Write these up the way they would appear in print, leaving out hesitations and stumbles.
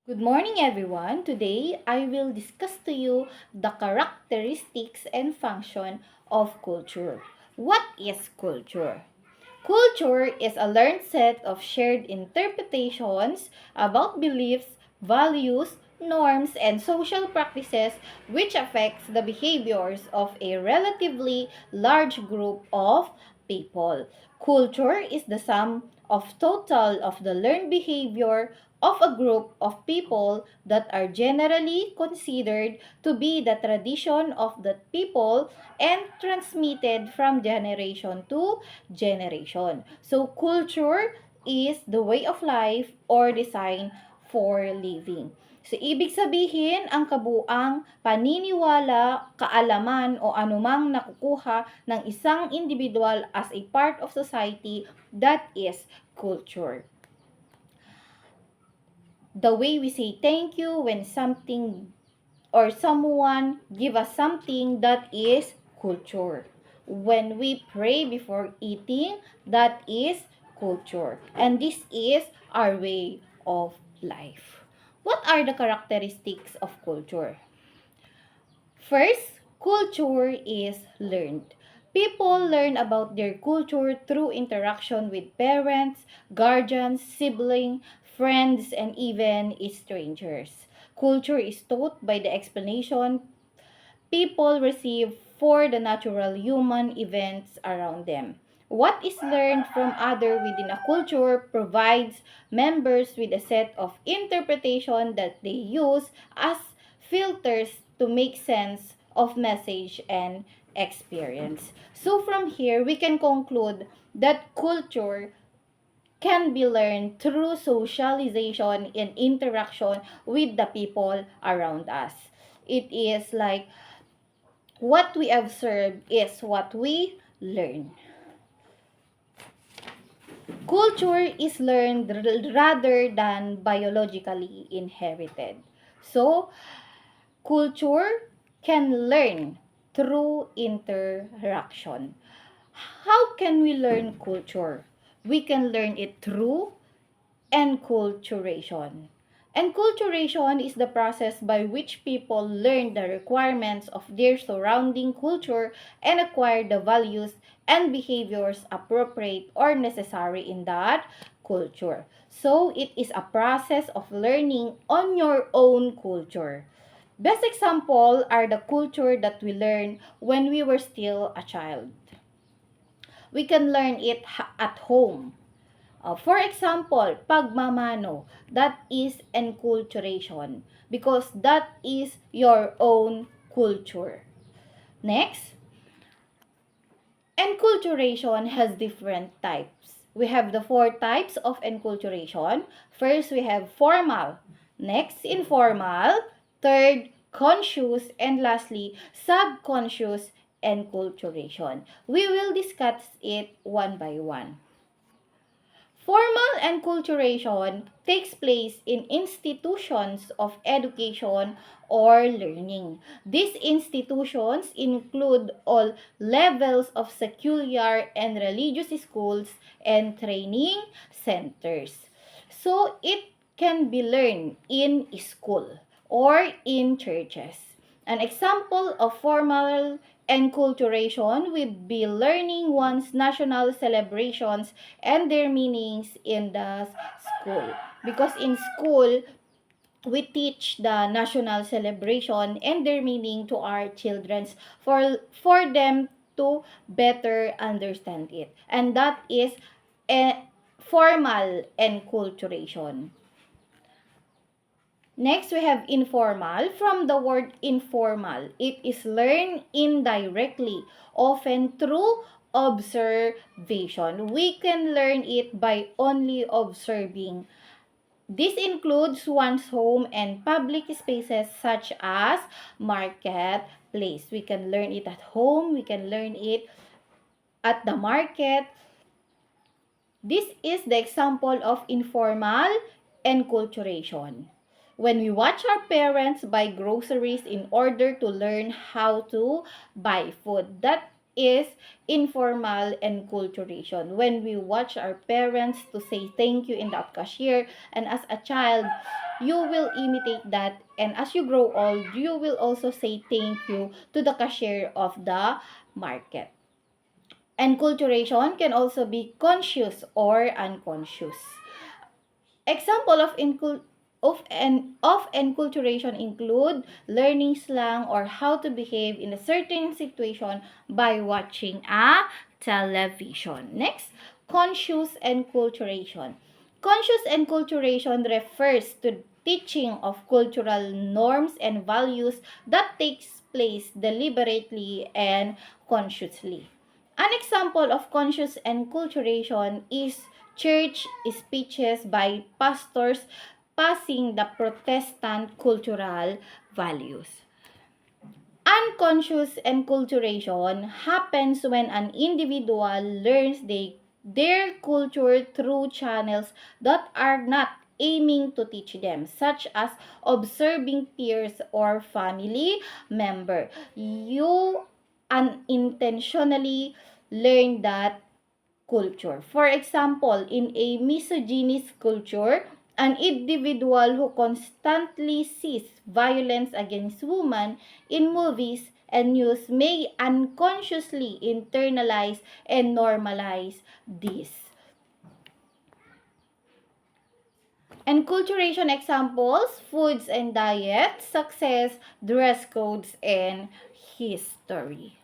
Good morning, everyone. Today, I will discuss to you the characteristics and function of culture. What is culture? Culture is a learned set of shared interpretations about beliefs, values, norms, and social practices which affects the behaviors of a relatively large group of people. Culture is the sum of total of the learned behavior of a group of people that are generally considered to be the tradition of the people and transmitted from generation to generation. So culture is the way of life or design for living. So, ibig sabihin, ang kabuang paniniwala, kaalaman o anumang nakukuha ng isang individual as a part of society, that is culture. The way we say thank you when something or someone give us something, that is culture. When we pray before eating, that is culture. And this is our way of life. What are the characteristics of culture? First, culture is learned. People learn about their culture through interaction with parents, guardians, siblings, friends, and even strangers. Culture is taught by the explanation people receive for the natural human events around them. What is learned from other within a culture provides members with a set of interpretation that they use as filters to make sense of message and experience. So from here, we can conclude that culture can be learned through socialization and interaction with the people around us. It is like what we observe is what we learn. Culture is learned rather than biologically inherited. So, culture can learn through interaction. How can we learn culture? We can learn it through enculturation. Enculturation is the process by which people learn the requirements of their surrounding culture and acquire the values and behaviors appropriate or necessary in that culture. So, it is a process of learning on your own culture. Best example are the culture that we learned when we were still a child. We can learn it at home. For example, pagmamano, that is enculturation because that is your own culture. Next, enculturation has different types. We have the four types of enculturation. First, we have formal. Next, informal. Third, conscious. And lastly, subconscious enculturation. We will discuss it one by one. Formal enculturation takes place in institutions of education or learning. These institutions include all levels of secular and religious schools and training centers. So it can be learned in school or in churches. An example of formal enculturation would be learning one's national celebrations and their meanings in the school. Because in school, we teach the national celebration and their meaning to our children for them to better understand it. And that is a formal enculturation. Next, we have informal. From the word informal, it is learned indirectly, often through observation. We can learn it by only observing. This includes one's home and public spaces such as marketplace. We can learn it at home, we can learn it at the market. This is the example of informal enculturation. When we watch our parents buy groceries in order to learn how to buy food, that is informal enculturation. When we watch our parents to say thank you in the cashier, and as a child, you will imitate that, and as you grow old, you will also say thank you to the cashier of the market. Enculturation can also be conscious or unconscious. Example of enculturation include learning slang or how to behave in a certain situation by watching a television. Next, conscious enculturation. Conscious enculturation refers to teaching of cultural norms and values that takes place deliberately and consciously. An example of conscious enculturation is church speeches by pastors passing the Protestant cultural values. Unconscious enculturation happens when an individual learns their culture through channels that are not aiming to teach them, such as observing peers or family member. You unintentionally learn that culture. For example, in a misogynist culture, an individual who constantly sees violence against women in movies and news may unconsciously internalize and normalize this. Enculturation examples, foods and diet, success, dress codes, and history.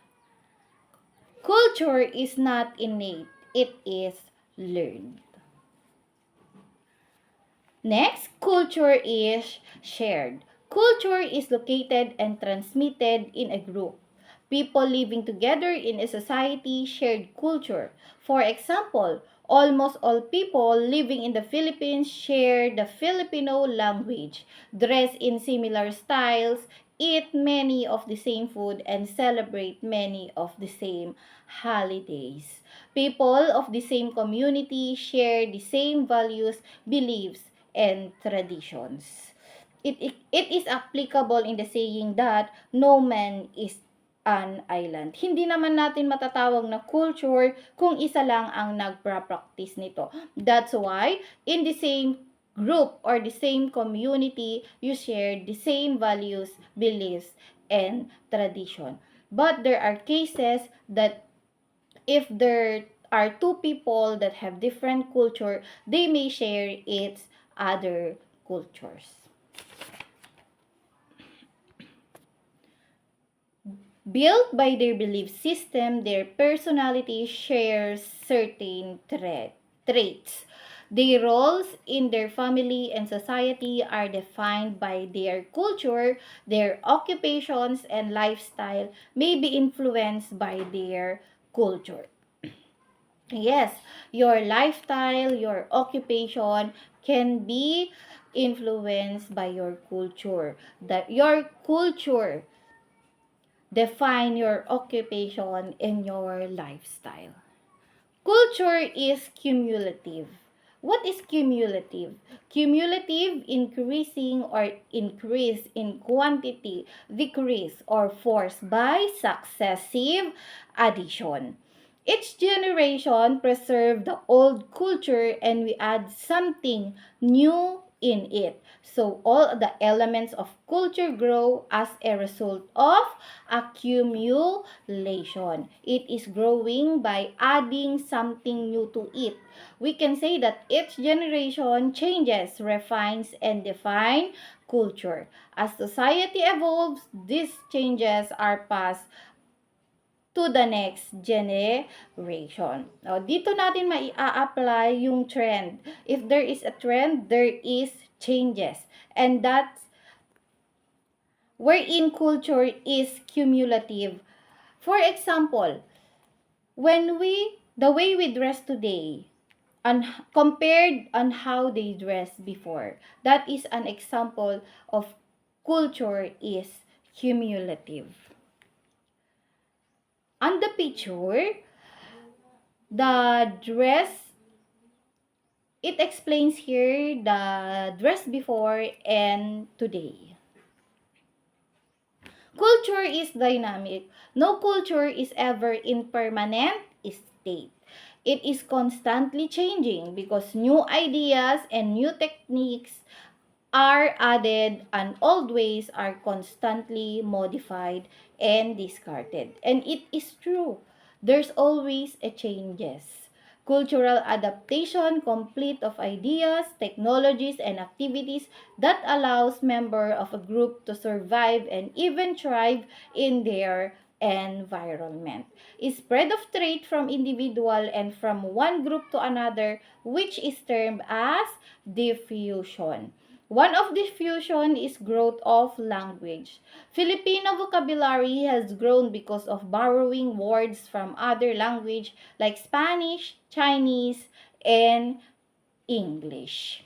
Culture is not innate, it is learned. Next, culture is shared. Culture is located and transmitted in a group. People living together in a society shared culture. For example, almost all people living in the Philippines share the Filipino language, dress in similar styles, eat many of the same food, and celebrate many of the same holidays. People of the same community share the same values, beliefs, and traditions. It is applicable in the saying that no man is an island. Hindi naman natin matatawag na culture kung isa lang ang nagpa-practice nito. That's why, in the same group or the same community, you share the same values, beliefs, and tradition. But there are cases that if there are two people that have different culture, they may share its other cultures. Built by their belief system, their personality shares certain traits. Their roles in their family and society are defined by their culture, their occupations and lifestyle may be influenced by their culture. Yes, your lifestyle, your occupation can be influenced by your culture. That your culture define your occupation and your lifestyle. Culture is cumulative. What is cumulative? Cumulative, increasing or increase in quantity, decrease or force by successive addition. Each generation preserve the old culture and we add something new in it. So all the elements of culture grow as a result of accumulation. It is growing by adding something new to it. We can say that each generation changes, refines, and defines culture. As society evolves, these changes are passed to the next generation. Now, dito natin mai-apply yung trend. If there is a trend, there is changes. And that's wherein culture is cumulative. For example, the way we dress today, and compared on how they dressed before, that is an example of culture is cumulative. On the picture, the dress, it explains here the dress before and today. Culture is dynamic. No culture is ever in permanent state. It is constantly changing because new ideas and new techniques are added and old ways are constantly modified and discarded. And it is true. There's always a changes. Cultural adaptation complete of ideas, technologies, and activities that allows member of a group to survive and even thrive in their environment. Spread of trait from individual and from one group to another, which is termed as diffusion. One of diffusion is growth of language. Filipino vocabulary has grown because of borrowing words from other language like Spanish, Chinese, and English.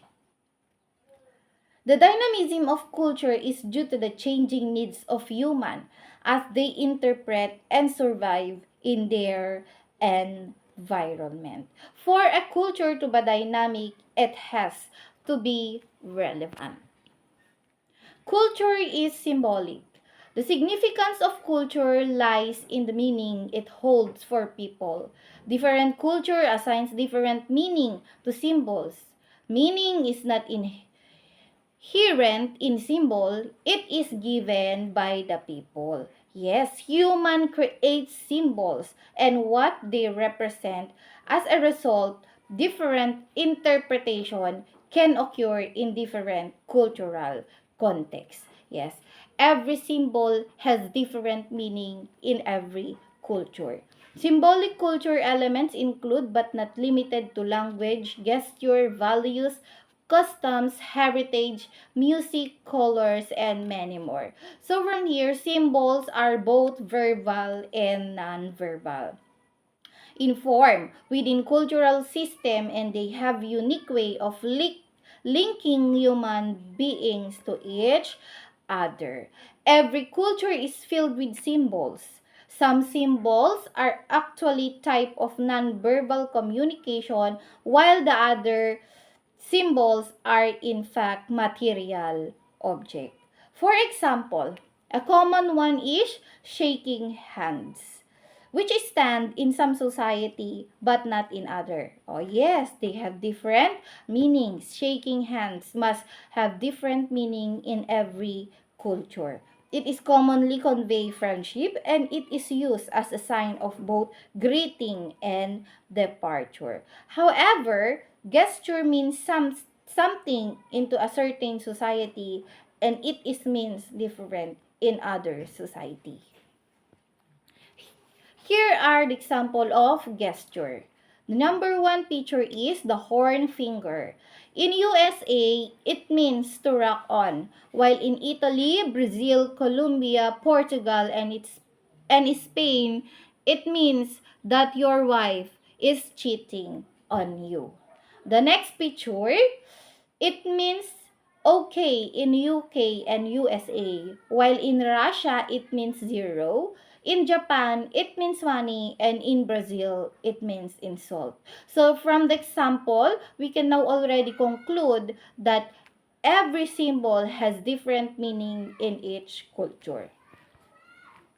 The dynamism of culture is due to the changing needs of human as they interpret and survive in their environment. For a culture to be dynamic, it has to be relevant. Culture is symbolic. The significance of culture lies in the meaning it holds for people. Different culture assigns different meaning to symbols. Meaning is not inherent in symbol, it is given by the people. Yes, human creates symbols and what they represent. As a result, different interpretation can occur in different cultural contexts. Yes, every symbol has different meaning in every culture. Symbolic culture elements include but not limited to language, gesture, values, customs, heritage, music, colors, and many more. So from here, symbols are both verbal and non-verbal in form within cultural system and they have unique way of linking human beings to each other. Every culture is filled with symbols. Some symbols are actually type of non-verbal communication while the other symbols are in fact material object. For example, a common one is shaking hands, which is stand in some society but not in other. Oh yes, they have different meanings. Shaking hands must have different meaning in every culture. It is commonly convey friendship and it is used as a sign of both greeting and departure. However, gesture means something into a certain society and it is means different in other society. Here are the example of gesture. The number one picture is the horn finger. In USA, it means to rock on, while in Italy, Brazil, Colombia, Portugal, and Spain, it means that your wife is cheating on you. The next picture, it means okay in UK and USA, while in Russia it means zero, in Japan it means money, and in Brazil it means insult. So from the example, we can now already conclude that every symbol has different meaning in each culture.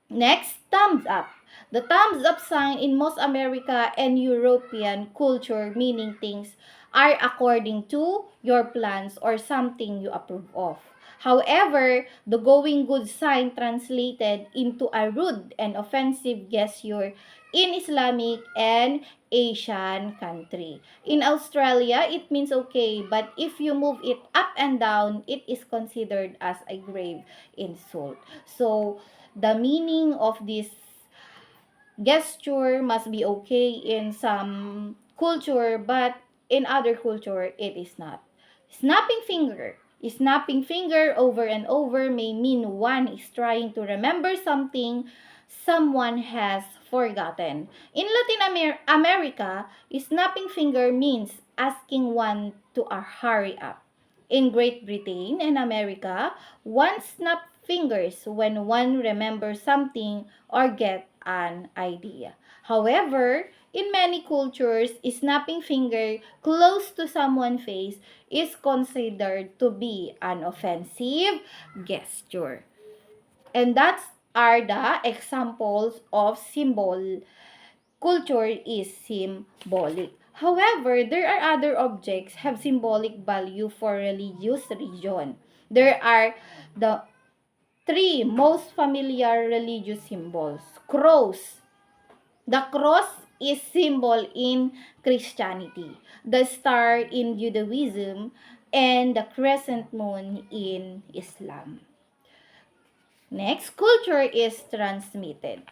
Next, thumbs up. The thumbs up sign in most America and European culture meaning things are according to your plans or something you approve of. However, the going good sign translated into a rude and offensive gesture in Islamic and Asian country. In Australia, it means okay, but if you move it up and down, it is considered as a grave insult. So, the meaning of this gesture must be okay in some culture, but in other culture, it is not. Snapping finger. Snapping finger over and over may mean one is trying to remember something someone has forgotten. In Latin America, snapping finger means asking one to hurry up. In Great Britain and America, one snap fingers when one remembers something or get an idea. However, in many cultures, snapping finger close to someone's face is considered to be an offensive gesture. And that's are the examples of symbol. Culture is symbolic. However, there are other objects have symbolic value for religious region. There are the three most familiar religious symbols. Cross. The cross is symbol in Christianity, the star in Judaism, and the crescent moon in Islam. Next, culture is transmitted.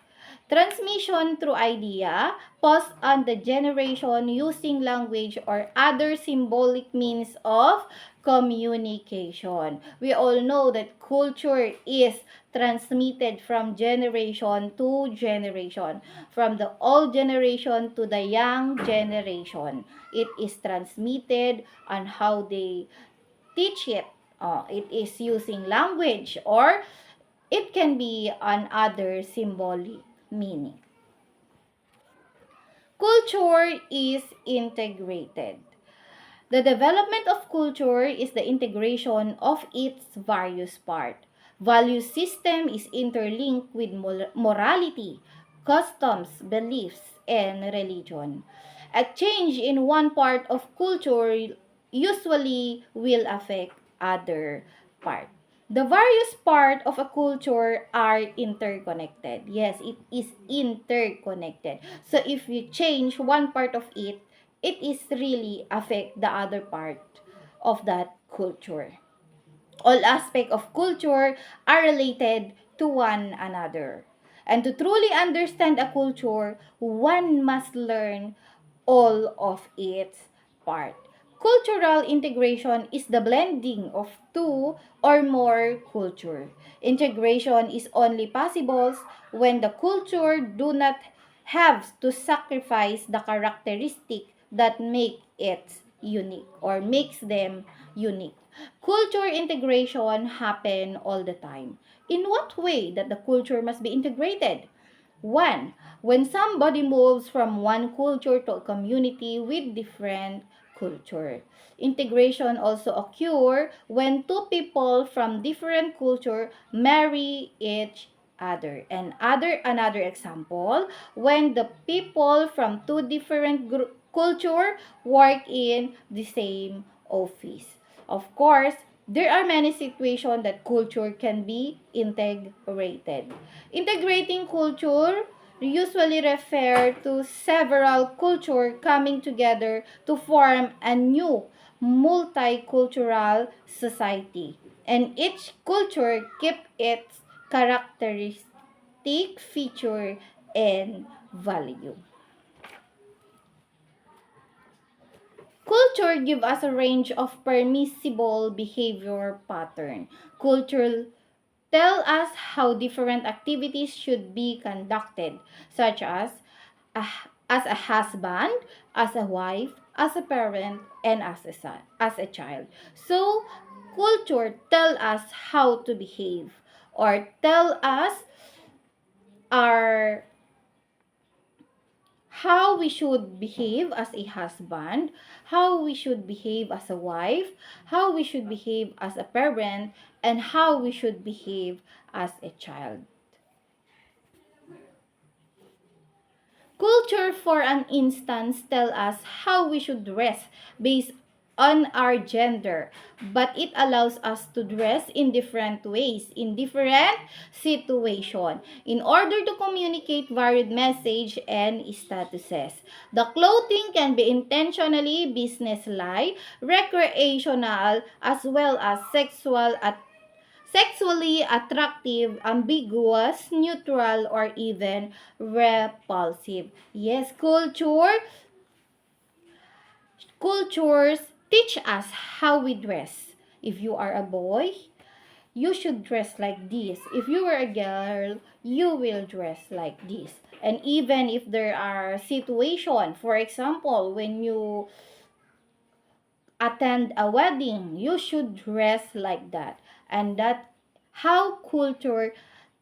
Transmission through idea, passed on the generation using language or other symbolic means of communication. We all know that culture is transmitted from generation to generation, from the old generation to the young generation. It is transmitted on how they teach it. It is using language, or it can be another symbolic meaning. Culture is integrated. The development of culture is the integration of its various parts. Value system is interlinked with morality, customs, beliefs, and religion. A change in one part of culture usually will affect other part. The various parts of a culture are interconnected. Yes, it is interconnected. So if you change one part of it, it is really affect the other part of that culture. All aspects of culture are related to one another. And to truly understand a culture, one must learn all of its part. Cultural integration is the blending of two or more culture. Integration is only possible when the culture do not have to sacrifice the characteristic that make it unique or makes them unique. Culture integration happen all the time. In what way that the culture must be integrated? One, when somebody moves from one culture to a community with different culture. Integration also occur when two people from different culture marry each other. And another example, when the people from two different culture work in the same office. Of course, there are many situations that culture can be integrated. Integrating culture usually refer to several cultures coming together to form a new multicultural society. And each culture keep its characteristic feature and value. Culture give us a range of permissible behavior pattern. Culture tell us how different activities should be conducted, such a, as a husband, as a wife, as a parent, and as a child. So, culture tell us how to behave or tell us our how we should behave as a husband, how we should behave as a wife, how we should behave as a parent, and how we should behave as a child. Culture, for an instance, tell us how we should dress based on our gender, but it allows us to dress in different ways, in different situations, in order to communicate varied message and statuses. The clothing can be intentionally business-like, recreational, as well as sexually attractive, ambiguous, neutral, or even repulsive. Yes, cultures teach us how we dress. If you are a boy, you should dress like this. If you are a girl, you will dress like this. And even if there are situations, for example, when you attend a wedding, you should dress like that. And that how culture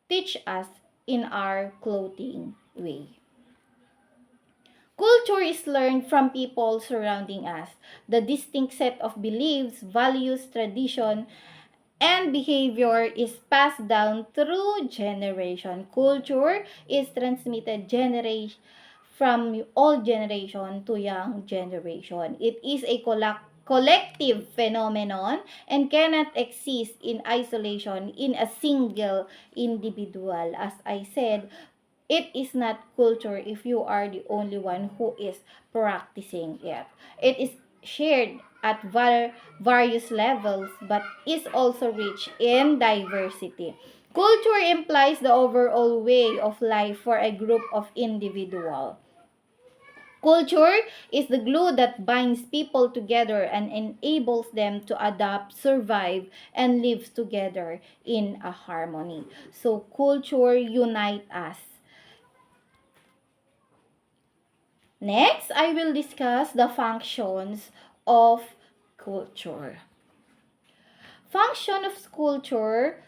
teach us in our clothing way. Culture is learned from people surrounding us. The distinct set of beliefs, values, tradition, and behavior is passed down through generation. Culture is transmitted generation from old generation to young generation. It is a collective phenomenon and cannot exist in isolation in a single individual. As I said, it is not culture if you are the only one who is practicing it. It is shared at various levels but is also rich in diversity. Culture implies the overall way of life for a group of individuals. Culture is the glue that binds people together and enables them to adapt, survive, and live together in a harmony. So culture unites us. Next, I will discuss the functions of culture. Function of culture,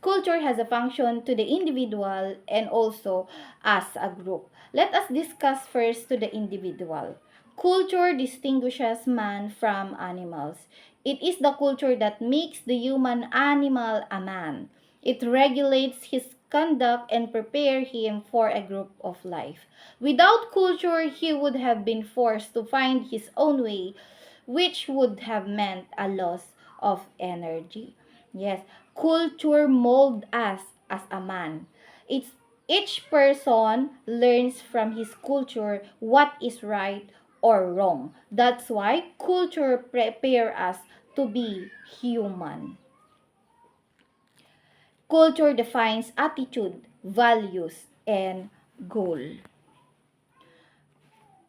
culture has a function to the individual and also as a group. Let us discuss first to the individual. Culture distinguishes man from animals. It is the culture that makes the human animal a man. It regulates his conduct and prepare him for a group of life. Without culture, he would have been forced to find his own way, which would have meant a loss of energy. Yes, culture mold us as a man. It's each person learns from his culture what is right or wrong. That's why culture prepare us to be human. Culture defines attitude, values, and goal.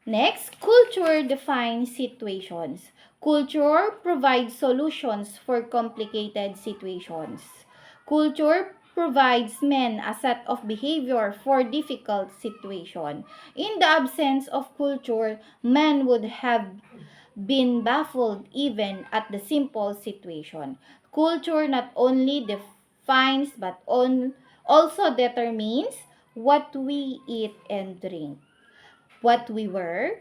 Next, culture defines situations. Culture provides solutions for complicated situations. Culture provides men a set of behavior for difficult situation. In the absence of culture, men would have been baffled even at the simple situation. Culture not only defines but also determines what we eat and drink, what we were,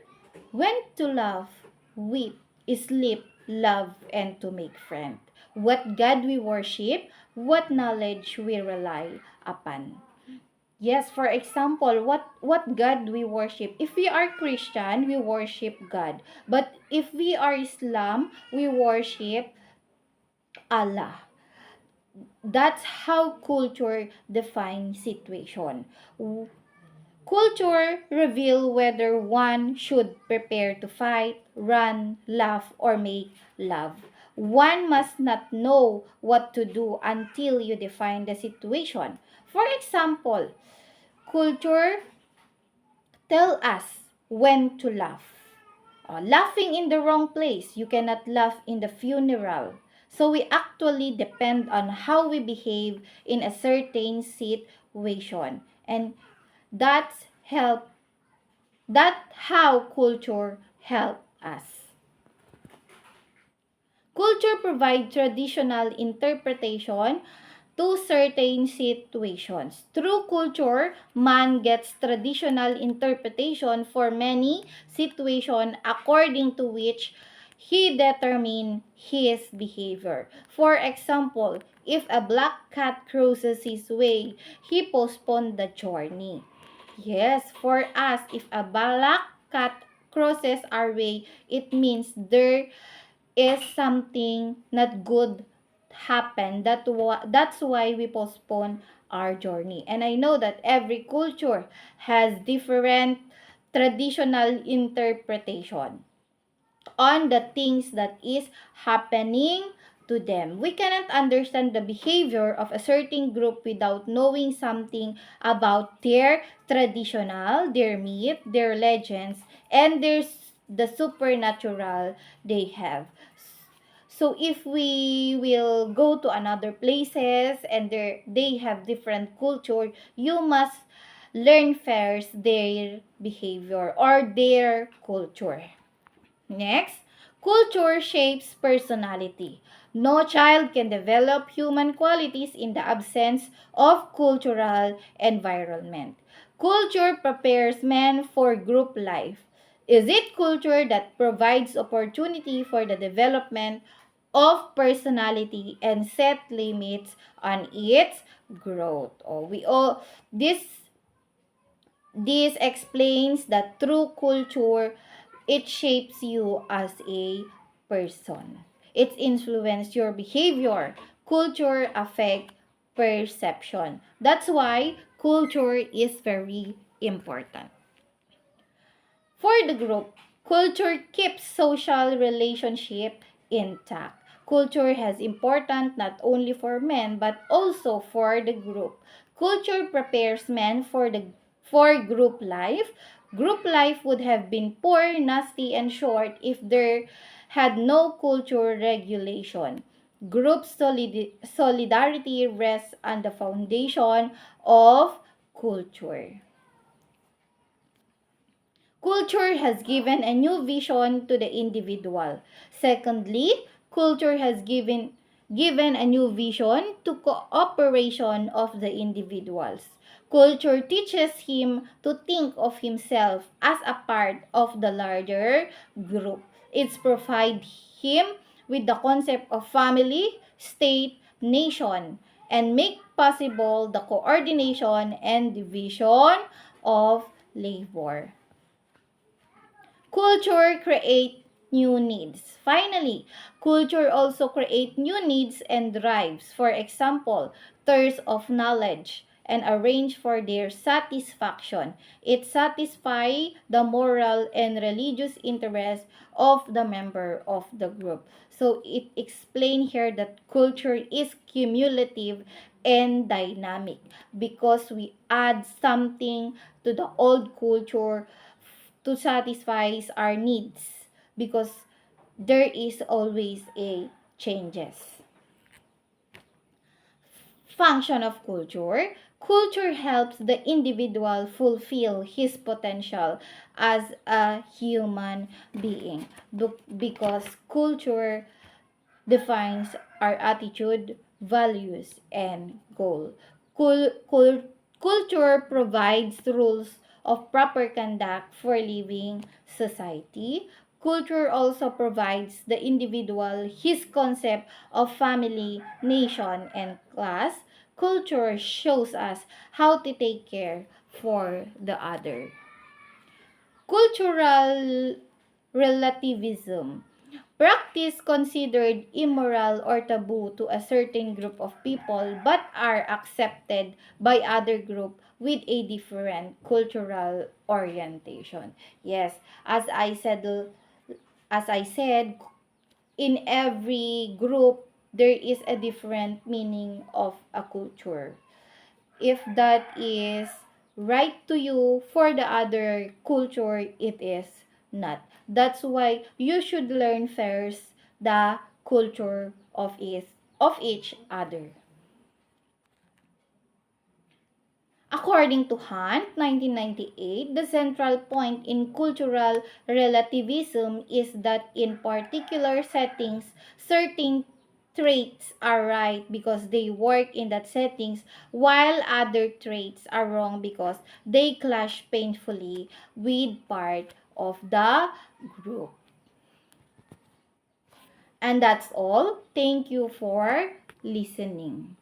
when to laugh, weep, sleep, love, and to make friends, what God we worship, what knowledge we rely upon. Yes, for example, what God we worship. If we are Christian, we worship God. But if we are Islam, we worship Allah. That's how culture defines situation. Culture reveal whether one should prepare to fight, run, laugh, or make love. One must not know what to do until you define the situation. For example, culture tell us when to laugh. Laughing in the wrong place, you cannot laugh in the funeral. So we actually depend on how we behave in a certain situation. And that's help that how culture help us. Culture provides traditional interpretation to certain situations. Through culture, man gets traditional interpretation for many situations according to which he determines his behavior. For example, if a black cat crosses his way, he postpones the journey. Yes, for us, if a black cat crosses our way, it means there is something not good happen. That's why we postpone our journey. And I know that every culture has different traditional interpretation on the things that is happening to them. We cannot understand the behavior of a certain group without knowing something about their traditional, their myth, their legends, and the supernatural they have. So if we will go to another places and they have different culture, you must learn first their behavior or their culture. Next, culture shapes personality. No child can develop human qualities in the absence of cultural environment. Culture prepares men for group life. Is it culture that provides opportunity for the development of personality and set limits on its growth. Oh, we all this explains that through culture, it shapes you as a person. It influences your behavior. Culture affect perception. That's why culture is very important. For the group, culture keeps social relationship intact. Culture has important not only for men but also for the group. Culture prepares men for group life. Group life would have been poor, nasty, and short if there had no culture regulation. Group solidarity rests on the foundation of culture. Culture has given a new vision to the individual. Secondly, culture has given a new vision to cooperation of the individuals. Culture teaches him to think of himself as a part of the larger group. It provides him with the concept of family, state, nation, and make possible the coordination and division of labor. Culture create new needs. Finally, culture also create new needs and drives. For example, thirst of knowledge and arrange for their satisfaction. It satisfy the moral and religious interest of the member of the group. So it explain here that culture is cumulative and dynamic because we add something to the old culture to satisfy our needs because there is always a changes. Function of culture. Culture helps the individual fulfill his potential as a human being because culture defines our attitude, values, and goal. Cul- cul- Culture provides rules of proper conduct for living society. Culture also provides the individual his concept of family, nation, and class. Culture shows us how to take care for the other. Cultural relativism. Practice considered immoral or taboo to a certain group of people but are accepted by other group with a different cultural orientation. Yes, as I said, in every group there is a different meaning of a culture. If that is right to you, for the other culture it is not. That's why you should learn first the culture of each other. According to Hunt, 1998, the central point in cultural relativism is that in particular settings, certain traits are right because they work in that settings, while other traits are wrong because they clash painfully with part of the group. And that's all. Thank you for listening.